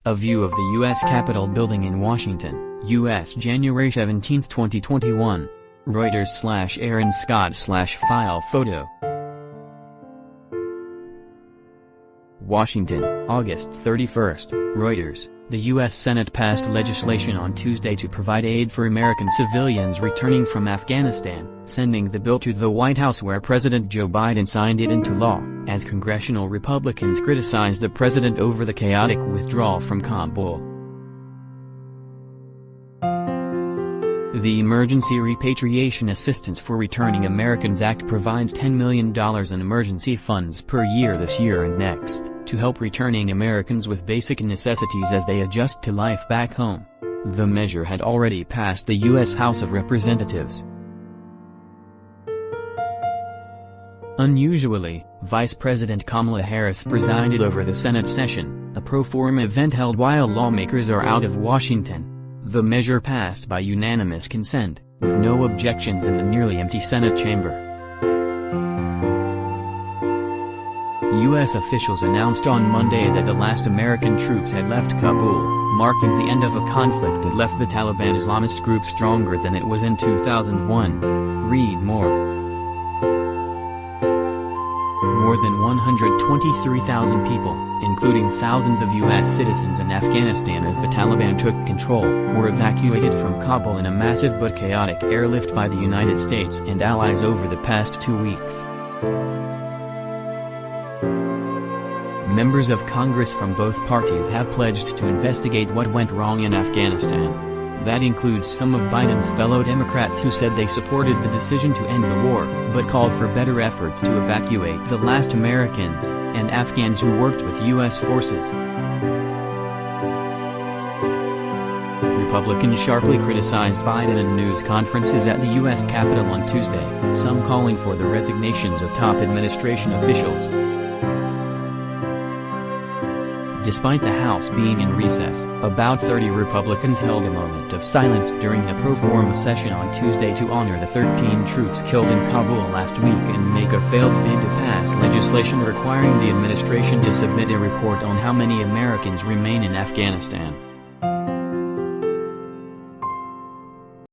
A view of the U.S. Capitol building in Washington, U.S. January 17, 2021. Reuters/Erin Scott/file photo. Washington, August 31. Reuters. The U.S. Senate passed legislation on Tuesday to provide aid for American civilians returning from Afghanistan, sending the bill to the White House where President Joe Biden signed it into law, as congressional Republicans criticized the president over the chaotic withdrawal from Kabul. The Emergency Repatriation Assistance for Returning Americans Act provides $10 million in emergency funds per year this year and next, to help returning Americans with basic necessities as they adjust to life back home. The measure had already passed the U.S. House of Representatives. Unusually, Vice President Kamala Harris presided over the Senate session, a pro forma event held while lawmakers are out of Washington. The measure passed by unanimous consent, with no objections in the nearly empty Senate chamber. U.S. officials announced on Monday that the last American troops had left Kabul, marking the end of a conflict that left the Taliban Islamist group stronger than it was in 2001. Read more. More than 123,000 people, including thousands of U.S. citizens in Afghanistan as the Taliban took control, were evacuated from Kabul in a massive but chaotic airlift by the United States and allies over the past 2 weeks. Members of Congress from both parties have pledged to investigate what went wrong in Afghanistan. That includes some of Biden's fellow Democrats who said they supported the decision to end the war, but called for better efforts to evacuate the last Americans and Afghans who worked with U.S. forces. Republicans sharply criticized Biden in news conferences at the U.S. Capitol on Tuesday, some calling for the resignations of top administration officials. Despite the House being in recess, about 30 Republicans held a moment of silence during a pro forma session on Tuesday to honor the 13 troops killed in Kabul last week and make a failed bid to pass legislation requiring the administration to submit a report on how many Americans remain in Afghanistan.